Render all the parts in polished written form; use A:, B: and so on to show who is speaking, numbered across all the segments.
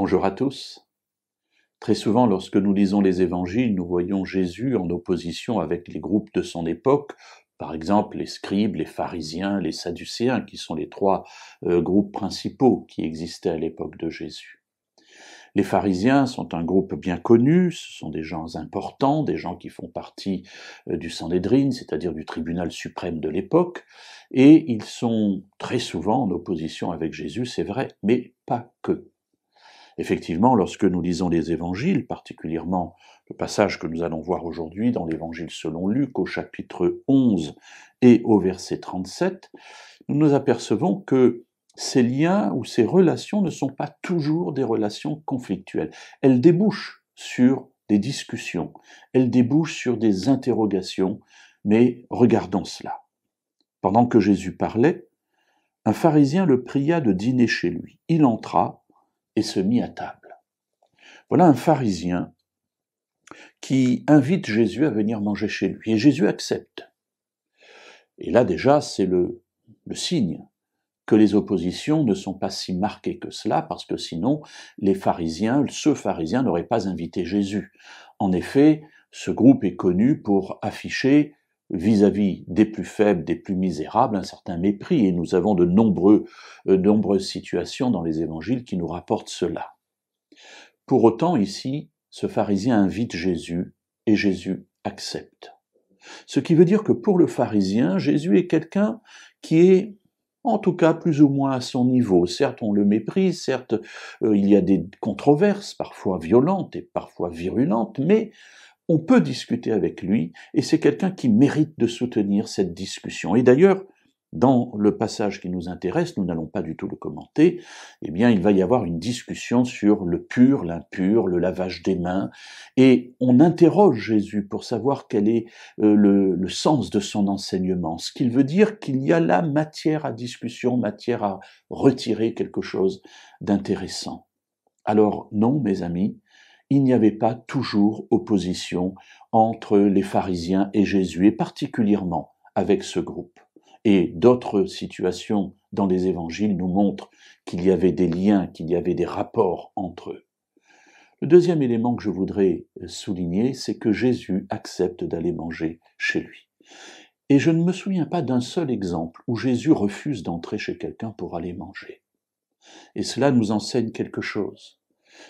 A: Bonjour à tous. Très souvent, lorsque nous lisons les évangiles, nous voyons Jésus en opposition avec les groupes de son époque, par exemple les scribes, les pharisiens, les sadducéens, qui sont les trois groupes principaux qui existaient à l'époque de Jésus. Les pharisiens sont un groupe bien connu, ce sont des gens importants, des gens qui font partie du Sanhédrin, c'est-à-dire du tribunal suprême de l'époque, et ils sont très souvent en opposition avec Jésus, c'est vrai, mais pas que. Effectivement, lorsque nous lisons les évangiles, particulièrement le passage que nous allons voir aujourd'hui dans l'évangile selon Luc au chapitre 11 et au verset 37, nous nous apercevons que ces liens ou ces relations ne sont pas toujours des relations conflictuelles. Elles débouchent sur des discussions, elles débouchent sur des interrogations, mais regardons cela. Pendant que Jésus parlait, un pharisien le pria de dîner chez lui. Il entra et se mit à table. Voilà un pharisien qui invite Jésus à venir manger chez lui, et Jésus accepte. Et là déjà, c'est le signe que les oppositions ne sont pas si marquées que cela, parce que sinon, ce pharisien n'aurait pas invité Jésus. En effet, ce groupe est connu pour afficher vis-à-vis des plus faibles, des plus misérables, un certain mépris, et nous avons de nombreuses situations dans les évangiles qui nous rapportent cela. Pour autant, ici, ce pharisien invite Jésus, et Jésus accepte. Ce qui veut dire que pour le pharisien, Jésus est quelqu'un qui est, en tout cas, plus ou moins à son niveau. Certes, on le méprise, certes, il y a des controverses, parfois violentes et parfois virulentes, mais on peut discuter avec lui, et c'est quelqu'un qui mérite de soutenir cette discussion. Et d'ailleurs, dans le passage qui nous intéresse, nous n'allons pas du tout le commenter, eh bien, il va y avoir une discussion sur le pur, l'impur, le lavage des mains, et on interroge Jésus pour savoir quel est le sens de son enseignement, ce qu'il veut dire qu'il y a là matière à discussion, matière à retirer quelque chose d'intéressant. Alors non, mes amis, il n'y avait pas toujours opposition entre les pharisiens et Jésus, et particulièrement avec ce groupe. Et d'autres situations dans les évangiles nous montrent qu'il y avait des liens, qu'il y avait des rapports entre eux. Le deuxième élément que je voudrais souligner, c'est que Jésus accepte d'aller manger chez lui. Et je ne me souviens pas d'un seul exemple où Jésus refuse d'entrer chez quelqu'un pour aller manger. Et cela nous enseigne quelque chose.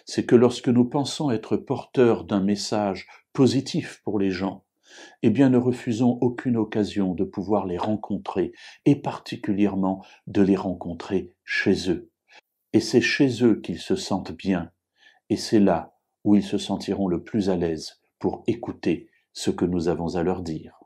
A: C'est que lorsque nous pensons être porteurs d'un message positif pour les gens, eh bien ne refusons aucune occasion de pouvoir les rencontrer, et particulièrement de les rencontrer chez eux. Et c'est chez eux qu'ils se sentent bien, et c'est là où ils se sentiront le plus à l'aise pour écouter ce que nous avons à leur dire.